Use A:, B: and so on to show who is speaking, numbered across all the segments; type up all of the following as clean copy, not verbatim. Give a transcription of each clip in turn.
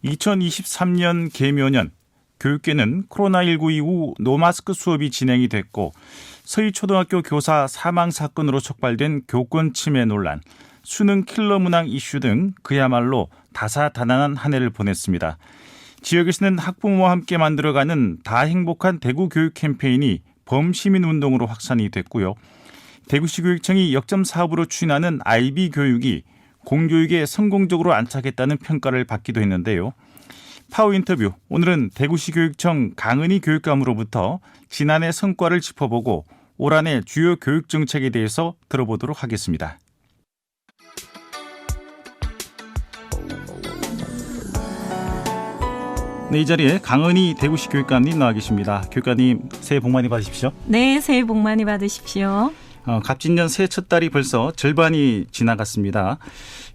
A: 2023년 개묘년 교육계는 코로나19 이후 노마스크 수업이 진행이 됐고 서희초등학교 교사 사망 사건으로 촉발된 교권 침해 논란, 수능 킬러 문항 이슈 등 그야말로 다사다난한 한 해를 보냈습니다. 지역에서는 학부모와 함께 만들어가는 다 행복한 대구 교육 캠페인이 범시민운동으로 확산이 됐고요. 대구시 교육청이 역점 사업으로 추진하는 IB 교육이 공교육에 성공적으로 안착했다는 평가를 받기도 했는데요. 파워 인터뷰, 오늘은 대구시 교육청 강은희 교육감으로부터 지난해 성과를 짚어보고 올 한 해 주요 교육 정책에 대해서 들어보도록 하겠습니다. 네, 이 자리에 강은희 대구시 교육감님 나와 계십니다. 교육감님, 새해 복 많이 받으십시오.
B: 네, 새해 복 많이 받으십시오.
A: 갑진년 새해 첫 달이 벌써 절반이 지나갔습니다.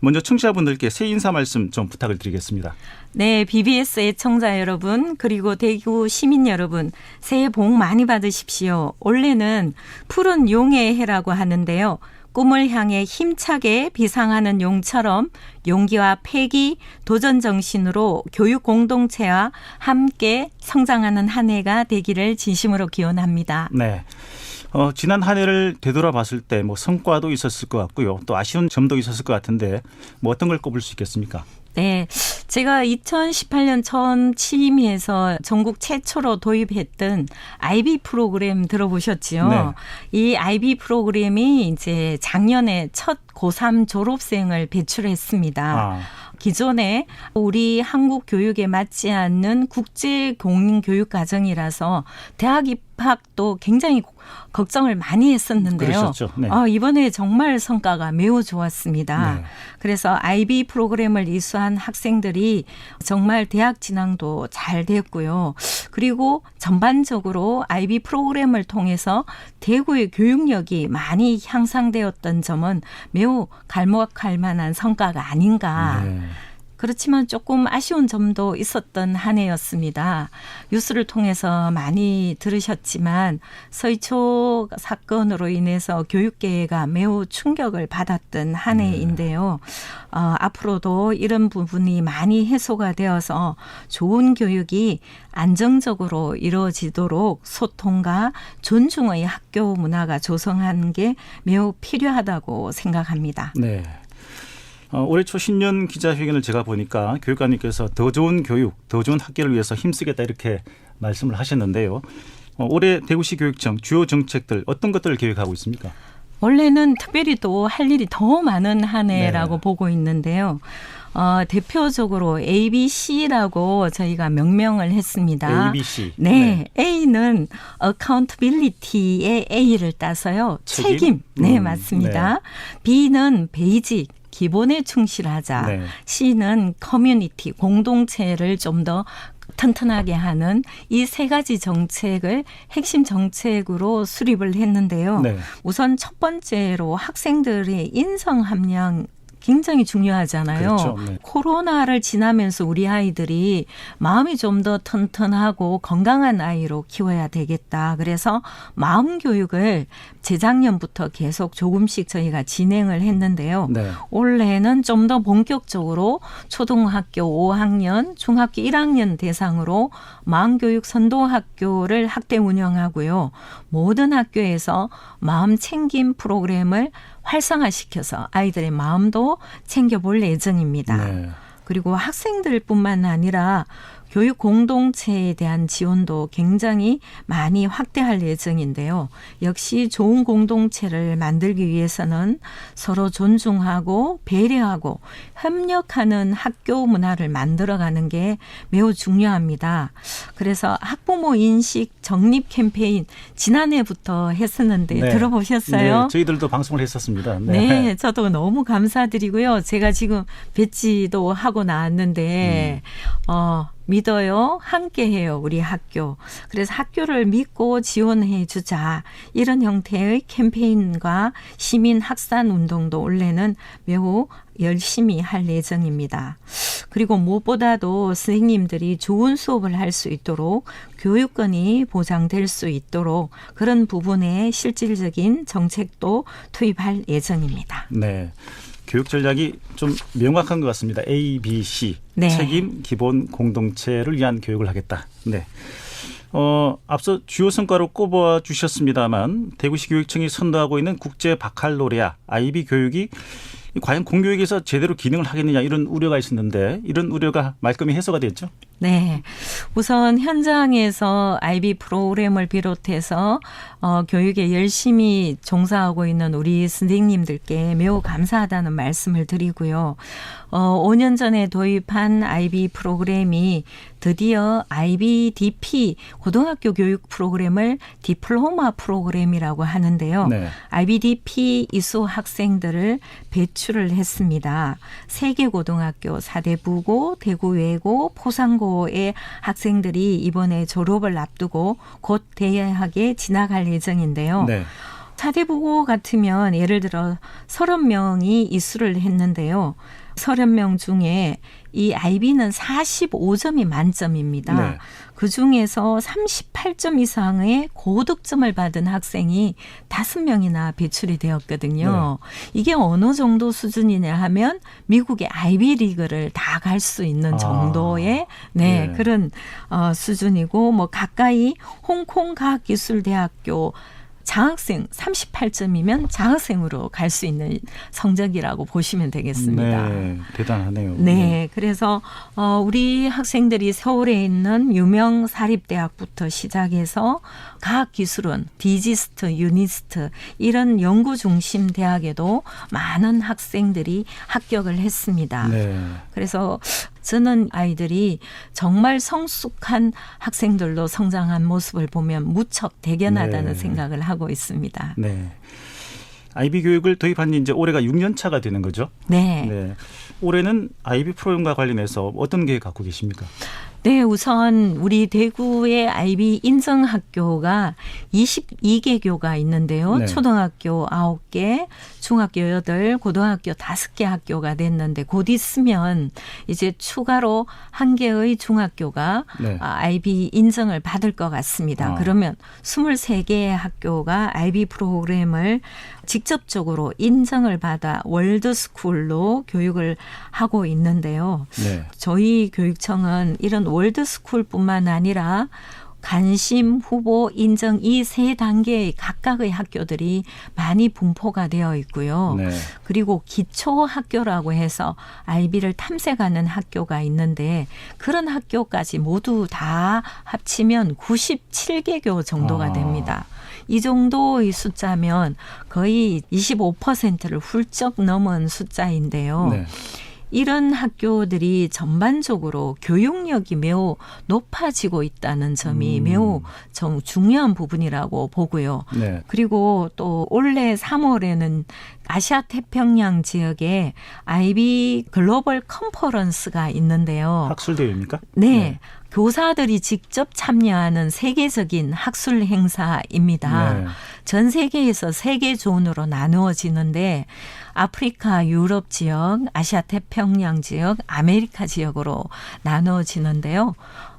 A: 먼저 청취자분들께 새해 인사 말씀 좀 부탁을 드리겠습니다.
B: 네, BBS 애청자 여러분 그리고 대구 시민 여러분 새해 복 많이 받으십시오. 올해는 푸른 용의 해라고 하는데요. 꿈을 향해 힘차게 비상하는 용처럼 용기와 패기, 도전 정신으로 교육 공동체와 함께 성장하는 한 해가 되기를 진심으로 기원합니다.
A: 네. 지난 한 해를 되돌아봤을 때 성과도 있었을 것 같고요. 또 아쉬운 점도 있었을 것 같은데 어떤 걸 꼽을 수 있겠습니까?
B: 네, 제가 2018년 처음 취임해서 전국 최초로 도입했던 IB 프로그램 들어보셨지요?
A: 네.
B: 이 IB 프로그램이 이제 작년에 첫 고3 졸업생을 배출했습니다. 기존에 우리 한국 교육에 맞지 않는 국제 공인 교육 과정이라서 대학 입학도 굉장히 걱정을 많이 했었는데요.
A: 그러셨죠. 네.
B: 이번에 정말 성과가 매우 좋았습니다.
A: 네.
B: 그래서 IB 프로그램을 이수한 학생들이 정말 대학 진학도 잘 됐고요. 그리고 전반적으로 IB 프로그램을 통해서 대구의 교육력이 많이 향상되었던 점은 매우 갈목할 만한 성과가 아닌가.
A: 네.
B: 그렇지만 조금 아쉬운 점도 있었던 한 해였습니다. 뉴스를 통해서 많이 들으셨지만 서희초 사건으로 인해서 교육계가 매우 충격을 받았던 한 해인데요. 앞으로도 이런 부분이 많이 해소가 되어서 좋은 교육이 안정적으로 이루어지도록 소통과 존중의 학교 문화가 조성하는 게 매우 필요하다고 생각합니다.
A: 네. 올해 초 신년 기자회견을 제가 보니까 교육감님께서 더 좋은 교육, 더 좋은 학교를 위해서 힘쓰겠다 이렇게 말씀을 하셨는데요. 올해 대구시 교육청 주요 정책들 어떤 것들을 계획하고 있습니까?
B: 원래는 특별히 또 할 일이 더 많은 한 해라고
A: 네. 보고
B: 보고 있는데요. 대표적으로 ABC라고 저희가 명명을 했습니다.
A: ABC.
B: 네. A는 accountability의 A를 따서요. 책임. 네, 맞습니다.
A: 네.
B: B는 베이직. 기본에 충실하자.
A: 네.
B: C는 커뮤니티, 공동체를 좀 더 튼튼하게 하는 이 세 가지 정책을 핵심 정책으로 수립을 했는데요.
A: 네.
B: 우선 첫 번째로 학생들의 인성 함량 굉장히 중요하잖아요.
A: 그렇죠. 네.
B: 코로나를 지나면서 우리 아이들이 마음이 좀 더 튼튼하고 건강한 아이로 키워야 되겠다. 그래서 마음 교육을 재작년부터 계속 조금씩 저희가 진행을 했는데요.
A: 네.
B: 올해는 좀 더 본격적으로 초등학교 5학년, 중학교 1학년 대상으로 마음교육 선도학교를 학대 운영하고요. 모든 학교에서 마음 챙김 프로그램을 활성화시켜서 아이들의 마음도 챙겨볼 예정입니다.
A: 네.
B: 그리고 학생들뿐만 아니라 교육 공동체에 대한 지원도 굉장히 많이 확대할 예정인데요. 역시 좋은 공동체를 만들기 위해서는 서로 존중하고 배려하고 협력하는 학교 문화를 만들어가는 게 매우 중요합니다. 그래서 학부모 인식 정립 캠페인 지난해부터 했었는데
A: 네.
B: 들어보셨어요?
A: 네, 저희들도 방송을 했었습니다.
B: 네, 저도 너무 감사드리고요. 제가 지금 배지도 하고 나왔는데 믿어요. 함께해요. 우리 학교. 그래서 학교를 믿고 지원해 주자. 이런 형태의 캠페인과 시민 확산 운동도 올해는 매우 열심히 할 예정입니다. 그리고 무엇보다도 선생님들이 좋은 수업을 할 수 있도록 교육권이 보장될 수 있도록 그런 부분에 실질적인 정책도 투입할 예정입니다.
A: 네. 교육 전략이 좀 명확한 것 같습니다. A, B, C.
B: 네.
A: 책임, 기본, 공동체를 위한 교육을 하겠다. 네. 앞서 주요 성과로 꼽아 주셨습니다만 대구시 교육청이 선도하고 있는 국제 바칼로레아 IB 교육이 과연 공교육에서 제대로 기능을 하겠느냐 이런 우려가 있었는데 이런 우려가 말끔히 해소가 됐죠?
B: 네. 우선 현장에서 IB 프로그램을 비롯해서 교육에 열심히 종사하고 있는 우리 선생님들께 매우 감사하다는 말씀을 드리고요. 5년 전에 도입한 IB 프로그램이 드디어 IBDP 고등학교 교육 프로그램을 디플로마 프로그램이라고 하는데요.
A: 네.
B: IBDP 이수 학생들을 배출을 했습니다. 3개 고등학교, 사대부고, 대구외고, 포상고의 학생들이 이번에 졸업을 앞두고 곧 대학에 진학할 예정인데요.
A: 네.
B: 사대부고 같으면 예를 들어 30명이 이수를 했는데요. 30명 중에 이 IB는 45점이 만점입니다.
A: 네.
B: 그중에서 38점 이상의 고득점을 받은 학생이 5명이나 배출이 되었거든요. 이게 어느 정도 수준이냐 하면 미국의 아이비리그를 다 갈 수 있는 정도의
A: 네.
B: 그런 수준이고 뭐 가까이 홍콩 과학기술대학교 장학생 38점이면 장학생으로 갈 수 있는 성적이라고 보시면 되겠습니다.
A: 네, 대단하네요.
B: 네, 그래서 우리 학생들이 서울에 있는 유명 사립대학부터 시작해서 과학기술원, 디지스트, 유니스트 이런 연구 중심 대학에도 많은 학생들이 합격을 했습니다.
A: 네.
B: 그래서 저는 아이들이 정말 성숙한 학생들로 성장한 모습을 보면 무척 대견하다는
A: 네.
B: 생각을 하고 있습니다.
A: 네. IB 교육을 도입한 지 이제 올해가 6년 차가 되는 거죠?
B: 네.
A: 네. 올해는 IB 프로그램과 관련해서 어떤 계획 갖고 계십니까?
B: 네, 우선 우리 대구의 IB 인증 학교가 22개 교가 있는데요.
A: 네.
B: 초등학교 9개, 중학교 8, 고등학교 5개 학교가 됐는데 곧 있으면 이제 추가로 1개의 중학교가
A: 네.
B: IB 인증을 받을 것 같습니다. 그러면 23개의 학교가 IB 프로그램을 직접적으로 인정을 받아 월드스쿨로 교육을 하고 있는데요.
A: 네.
B: 저희 교육청은 이런 월드스쿨뿐만 아니라 관심, 후보, 인정 이 3단계의 각각의 학교들이 많이 분포가 되어 있고요.
A: 네.
B: 그리고 기초학교라고 해서 IB를 탐색하는 학교가 있는데 그런 학교까지 모두 다 합치면 97개 교 정도가 됩니다. 이 정도의 숫자면 거의 25%를 훌쩍 넘은 숫자인데요.
A: 네.
B: 이런 학교들이 전반적으로 교육력이 매우 높아지고 있다는 점이 매우 좀 중요한 부분이라고 보고요.
A: 네.
B: 그리고 또 올해 3월에는 아시아 태평양 지역에 IB 글로벌 컨퍼런스가 있는데요.
A: 학술 대회입니까?
B: 네. 교사들이 직접 참여하는 세계적인 학술 행사입니다.
A: 네.
B: 전 세계에서 3개 존으로 나누어지는데 아프리카, 유럽 지역, 아시아 태평양 지역, 아메리카 지역으로 나누어지는데요.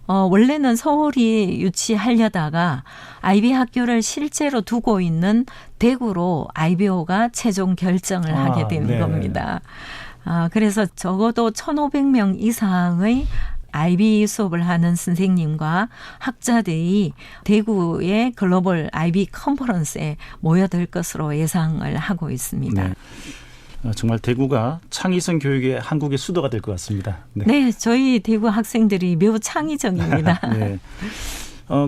B: 원래는 서울이 유치하려다가 IB 학교를 실제로 두고 있는 대구로 IBO가 최종 결정을 하게 된
A: 네.
B: 겁니다. 그래서 적어도 1,500명 이상의 IB 수업을 하는 선생님과 학자들이 대구의 글로벌 IB 컨퍼런스에 모여들 것으로 예상을 하고 있습니다.
A: 네. 정말 대구가 창의성 교육의 한국의 수도가 될 것 같습니다. 네.
B: 네, 저희 대구 학생들이 매우 창의적입니다.
A: 네.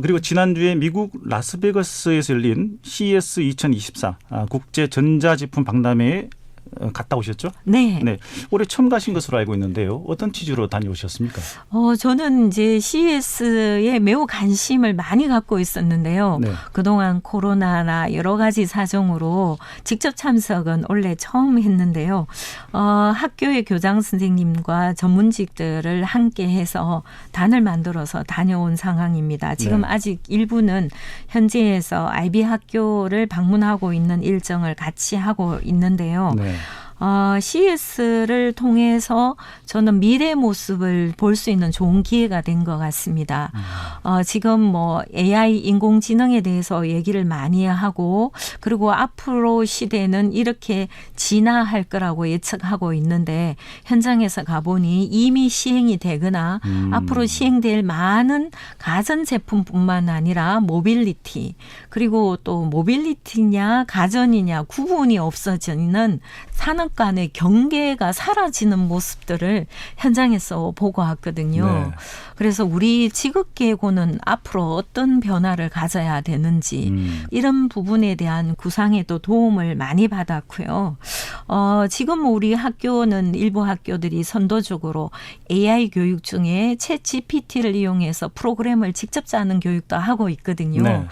A: 그리고 지난주에 미국 라스베가스에서 열린 CES 2024 국제 전자제품 박람회에 갔다 오셨죠?
B: 네.
A: 네. 올해 처음 가신 것으로 알고 있는데요. 어떤 취지로 다녀오셨습니까?
B: 저는 이제 CES에 매우 관심을 많이 갖고 있었는데요.
A: 네.
B: 그동안 코로나나 여러 가지 사정으로 직접 참석은 원래 처음 했는데요. 학교의 교장 선생님과 전문직들을 함께 해서 단을 만들어서 다녀온 상황입니다. 지금
A: 네.
B: 아직 일부는 현지에서 IB 학교를 방문하고 있는 일정을 같이 하고 있는데요.
A: 네.
B: CES를 통해서 저는 미래 모습을 볼 수 있는 좋은 기회가 된 것 같습니다. 지금 뭐 AI 인공지능에 대해서 얘기를 많이 하고 그리고 앞으로 시대는 이렇게 진화할 거라고 예측하고 있는데 현장에서 가보니 이미 시행이 되거나 앞으로 시행될 많은 가전제품뿐만 아니라 모빌리티 그리고 또 모빌리티냐 가전이냐 구분이 없어지는 산업 간의 경계가 사라지는 모습들을 현장에서 보고 왔거든요.
A: 네.
B: 그래서 우리 지극계고는 앞으로 어떤 변화를 가져야 되는지 이런 부분에 대한 구상에도 도움을 많이 받았고요. 지금 우리 학교는 일부 학교들이 선도적으로 AI 교육 중에 챗 GPT를 이용해서 프로그램을 직접 짜는 교육도 하고 있거든요.
A: 네.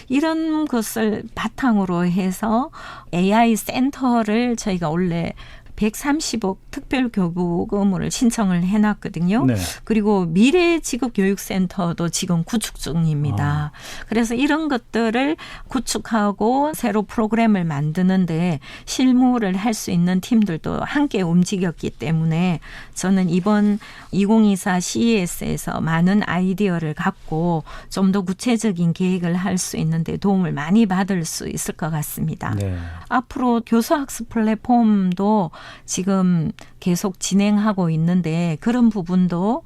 B: 이런 것을 바탕으로 해서 AI 센터를 저희가 원래 130억 특별교부금을 신청을 해놨거든요.
A: 네.
B: 그리고 미래직업교육센터도 지금 구축 중입니다. 그래서 이런 것들을 구축하고 새로 프로그램을 만드는데 실무를 할 수 있는 팀들도 함께 움직였기 때문에 저는 이번 2024 CES에서 많은 아이디어를 갖고 좀 더 구체적인 계획을 할 수 있는데 도움을 많이 받을 수 있을 것 같습니다.
A: 네.
B: 앞으로 교수학습 플랫폼도 지금 계속 진행하고 있는데 그런 부분도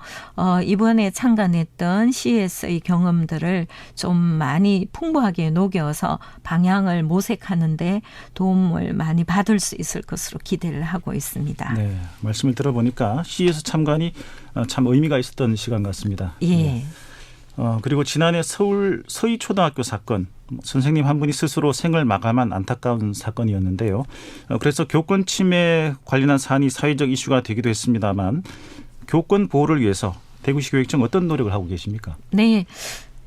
B: 이번에 참관했던 CES의 경험들을 좀 많이 풍부하게 녹여서 방향을 모색하는데 도움을 많이 받을 수 있을 것으로 기대를 하고 있습니다.
A: 네. 말씀을 들어보니까 CES 참관이 참 의미가 있었던 시간 같습니다.
B: 예.
A: 네. 그리고 지난해 서울 서희초등학교 사건 선생님 한 분이 스스로 생을 마감한 안타까운 사건이었는데요. 그래서 교권 침해 관련한 사안이 사회적 이슈가 되기도 했습니다만 교권 보호를 위해서 대구시 교육청 어떤 노력을 하고 계십니까?
B: 네.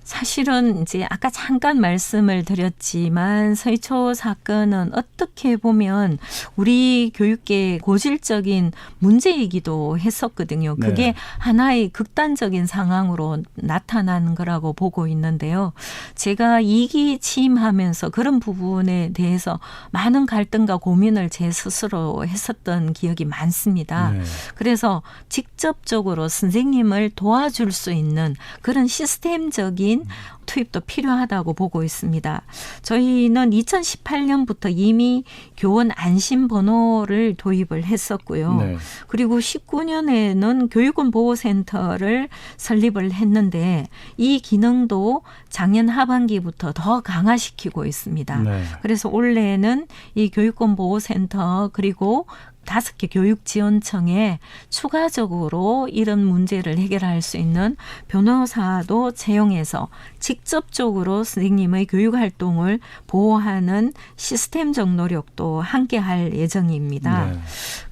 B: 사실은 이제 아까 잠깐 말씀을 드렸지만 서희초 사건은 어떻게 보면 우리 교육계의 고질적인 문제이기도 했었거든요. 그게
A: 네.
B: 하나의 극단적인 상황으로 나타나는 거라고 보고 있는데요. 제가 2기 취임하면서 그런 부분에 대해서 많은 갈등과 고민을 제 스스로 했었던 기억이 많습니다.
A: 네.
B: 그래서 직접적으로 선생님을 도와줄 수 있는 그런 시스템적인 투입도 필요하다고 보고 있습니다. 저희는 2018년부터 이미 교원 안심번호를 도입을 했었고요.
A: 네.
B: 그리고 19년에는 교육권 보호센터를 설립을 했는데 이 기능도 작년 하반기부터 더 강화시키고 있습니다.
A: 네.
B: 그래서 올해는 이 교육권 보호센터 그리고 5개 교육지원청에 추가적으로 이런 문제를 해결할 수 있는 변호사도 채용해서 직접적으로 선생님의 교육활동을 보호하는 시스템적 노력도 함께 할 예정입니다.
A: 네.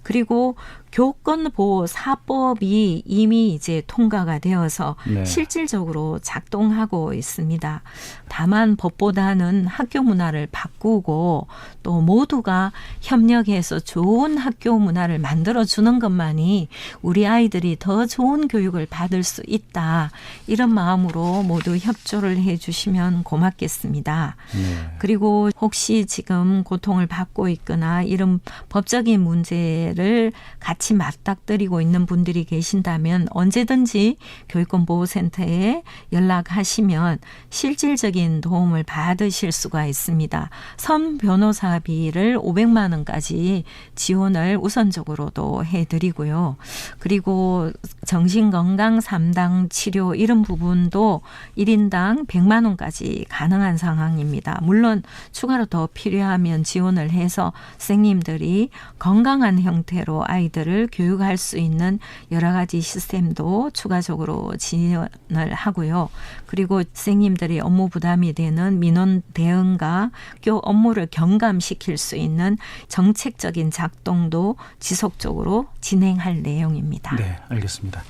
B: 그리고 교권보호사법이 이미 이제 통과가 되어서
A: 네.
B: 실질적으로 작동하고 있습니다. 다만 법보다는 학교 문화를 바꾸고 또 모두가 협력해서 좋은 학교 문화를 만들어주는 것만이 우리 아이들이 더 좋은 교육을 받을 수 있다. 이런 마음으로 모두 협조를 해 주시면 고맙겠습니다.
A: 네.
B: 그리고 혹시 지금 고통을 받고 있거나 이런 법적인 문제를 같이 맞닥뜨리고 있는 분들이 계신다면 언제든지 교육권보호센터에 연락하시면 실질적인 도움을 받으실 수가 있습니다. 선 변호사비를 500만 원까지 지원을 우선적으로도 해드리고요. 그리고 정신건강 3당 치료 이런 부분도 1인당 100만 원까지 가능한 상황입니다. 물론 추가로 더 필요하면 지원을 해서 선생님들이 건강한 형태로 아이들을 교육할 수 있는 여러 가지 시스템도 추가적으로 지원을 하고요. 그리고 선생님들이 업무 부담이 되는 민원 대응과 학교 업무를 경감시킬 수 있는 정책적인 작동도 지속적으로 진행할 내용입니다.
A: 네, 알겠습니다.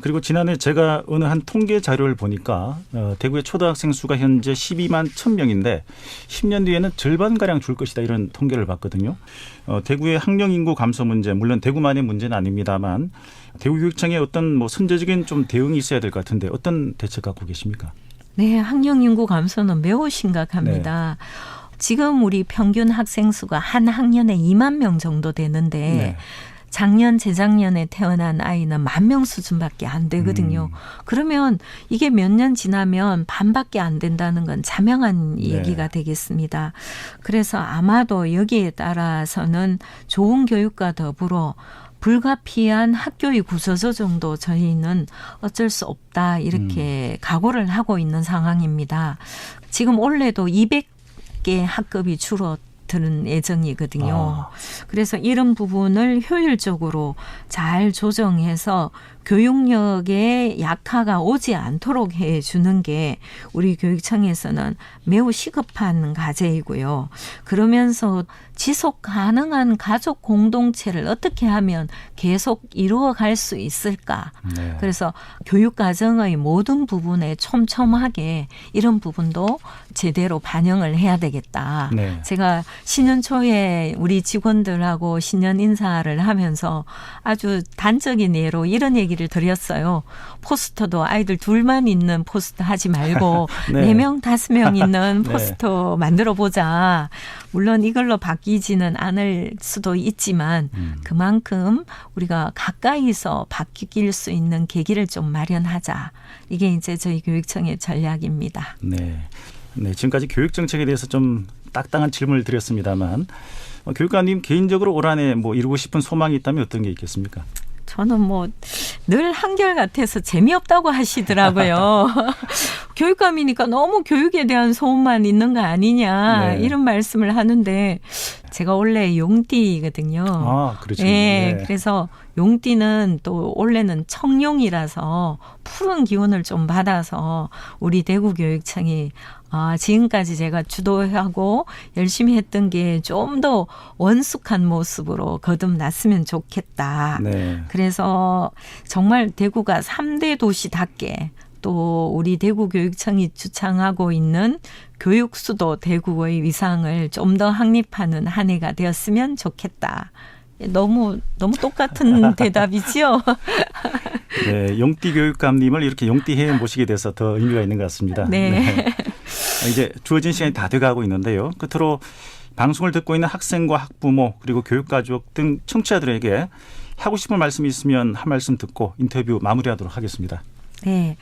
A: 그리고 지난해 제가 어느 한 통계 자료를 보니까 대구의 초등학생 수가 현재 12만 1,000명인데 10년 뒤에는 절반가량 줄 것이다 이런 통계를 봤거든요. 대구의 학령 인구 감소 문제 물론 대구만의 문제는 아닙니다만 대구교육청의 어떤 뭐 선제적인 좀 대응이 있어야 될 것 같은데 어떤 대책 갖고 계십니까?
B: 네, 학령 인구 감소는 매우 심각합니다. 지금 우리 평균 학생 수가 한 학년에 2만 명 정도 되는데
A: 네.
B: 작년, 재작년에 태어난 아이는 10,000명 수준밖에 안 되거든요. 그러면 이게 몇 년 지나면 반밖에 안 된다는 건 자명한 얘기가 되겠습니다. 그래서 아마도 여기에 따라서는 좋은 교육과 더불어 불가피한 학교의 구조조 정도 저희는 어쩔 수 없다 이렇게 각오를 하고 있는 상황입니다. 지금 올해도 200개 학급이 줄어드는 예정이거든요. 그래서 이런 부분을 효율적으로 잘 조정해서 교육력의 약화가 오지 않도록 해주는 게 우리 교육청에서는 매우 시급한 과제이고요. 그러면서 지속 가능한 가족 공동체를 어떻게 하면 계속 이루어갈 수 있을까?
A: 네.
B: 그래서 교육과정의 모든 부분에 촘촘하게 이런 부분도 제대로 반영을 해야 되겠다.
A: 네.
B: 제가 신년 초에 우리 직원들하고 신년 인사를 하면서 아주 단적인 예로 이런 얘기를 드렸어요. 포스터도 아이들 둘만 있는 포스터 하지 말고
A: 네.
B: 4명, 5명 있는
A: 네.
B: 포스터 만들어 보자. 물론 이걸로 바뀌지는 않을 수도 있지만 그만큼 우리가 가까이서 바뀔 수 있는 계기를 좀 마련하자. 이게 이제 저희 교육청의 전략입니다.
A: 네. 네, 지금까지 교육 정책에 대해서 좀 딱딱한 질문을 드렸습니다만 교육관님 개인적으로 올 한해 뭐 이루고 싶은 소망이 있다면 어떤 게 있겠습니까?
B: 저는 뭐 늘 한결같아서 재미없다고 하시더라고요. 교육감이니까 너무 교육에 대한 소원만 있는 거 아니냐
A: 네.
B: 이런 말씀을 하는데 제가 원래 용띠거든요.
A: 아, 그렇죠.
B: 네,
A: 네.
B: 그래서 용띠는 또 원래는 청룡이라서 푸른 기운을 좀 받아서 우리 대구교육청이 지금까지 제가 주도하고 열심히 했던 게 좀 더 원숙한 모습으로 거듭났으면 좋겠다.
A: 네.
B: 그래서 정말 대구가 3대 도시답게 또 우리 대구교육청이 주창하고 있는 교육수도 대구의 위상을 좀 더 확립하는 한 해가 되었으면 좋겠다. 너무 똑같은 대답이지요.
A: 네, 용띠 교육감님을 이렇게 용띠해에 모시게 돼서 더 의미가 있는 것 같습니다.
B: 네.
A: 이제 주어진 시간이 다 돼가고 있는데요. 끝으로 방송을 듣고 있는 학생과 학부모 그리고 교육가족 등 청취자들에게 하고 싶은 말씀이 있으면 한 말씀 듣고 인터뷰 마무리하도록 하겠습니다.
B: 네.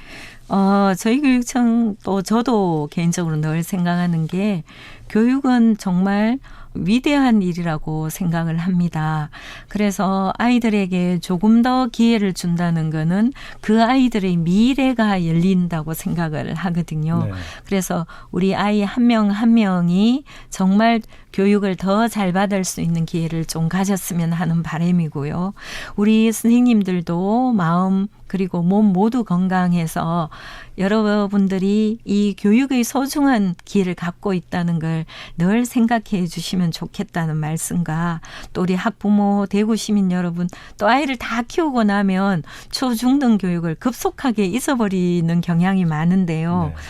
B: 저희 교육청 또 저도 개인적으로 늘 생각하는 게 교육은 정말 위대한 일이라고 생각을 합니다. 그래서 아이들에게 조금 더 기회를 준다는 거는 그 아이들의 미래가 열린다고 생각을 하거든요.
A: 네.
B: 그래서 우리 아이 한 명 한 명이 정말 교육을 더 잘 받을 수 있는 기회를 좀 가졌으면 하는 바람이고요. 우리 선생님들도 마음 그리고 몸 모두 건강해서 여러분들이 이 교육의 소중한 기회를 갖고 있다는 걸 늘 생각해 주시면 좋겠다는 말씀과 또 우리 학부모 대구 시민 여러분 또 아이를 다 키우고 나면 초중등 교육을 급속하게 잊어버리는 경향이 많은데요.
A: 네.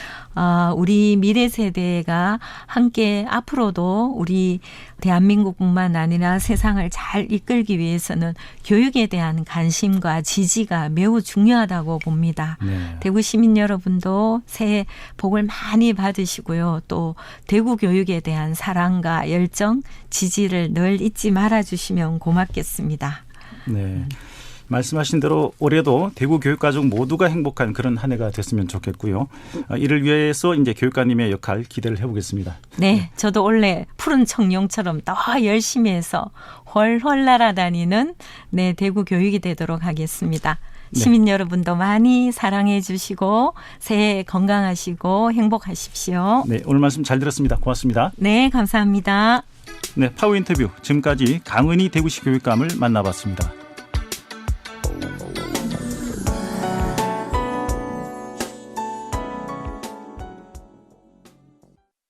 B: 우리 미래 세대가 함께 앞으로도 우리 대한민국뿐만 아니라 세상을 잘 이끌기 위해서는 교육에 대한 관심과 지지가 매우 중요하다고 봅니다.
A: 네.
B: 대구 시민 여러분도 새해 복을 많이 받으시고요. 또 대구 교육에 대한 사랑과 열정, 지지를 늘 잊지 말아주시면 고맙겠습니다.
A: 네. 말씀하신 대로 올해도 대구 교육가족 모두가 행복한 그런 한 해가 됐으면 좋겠고요. 이를 위해서 이제 교육가님의 역할 기대를 해보겠습니다.
B: 네, 저도 원래 푸른 청룡처럼 더 열심히 해서 훨훨 날아다니는 대구 교육이 되도록 하겠습니다.
A: 네.
B: 시민 여러분도 많이 사랑해 주시고 새해 건강하시고 행복하십시오.
A: 네, 오늘 말씀 잘 들었습니다. 고맙습니다.
B: 네, 감사합니다.
A: 네, 파워 인터뷰 지금까지 강은희 대구시 교육감을 만나봤습니다.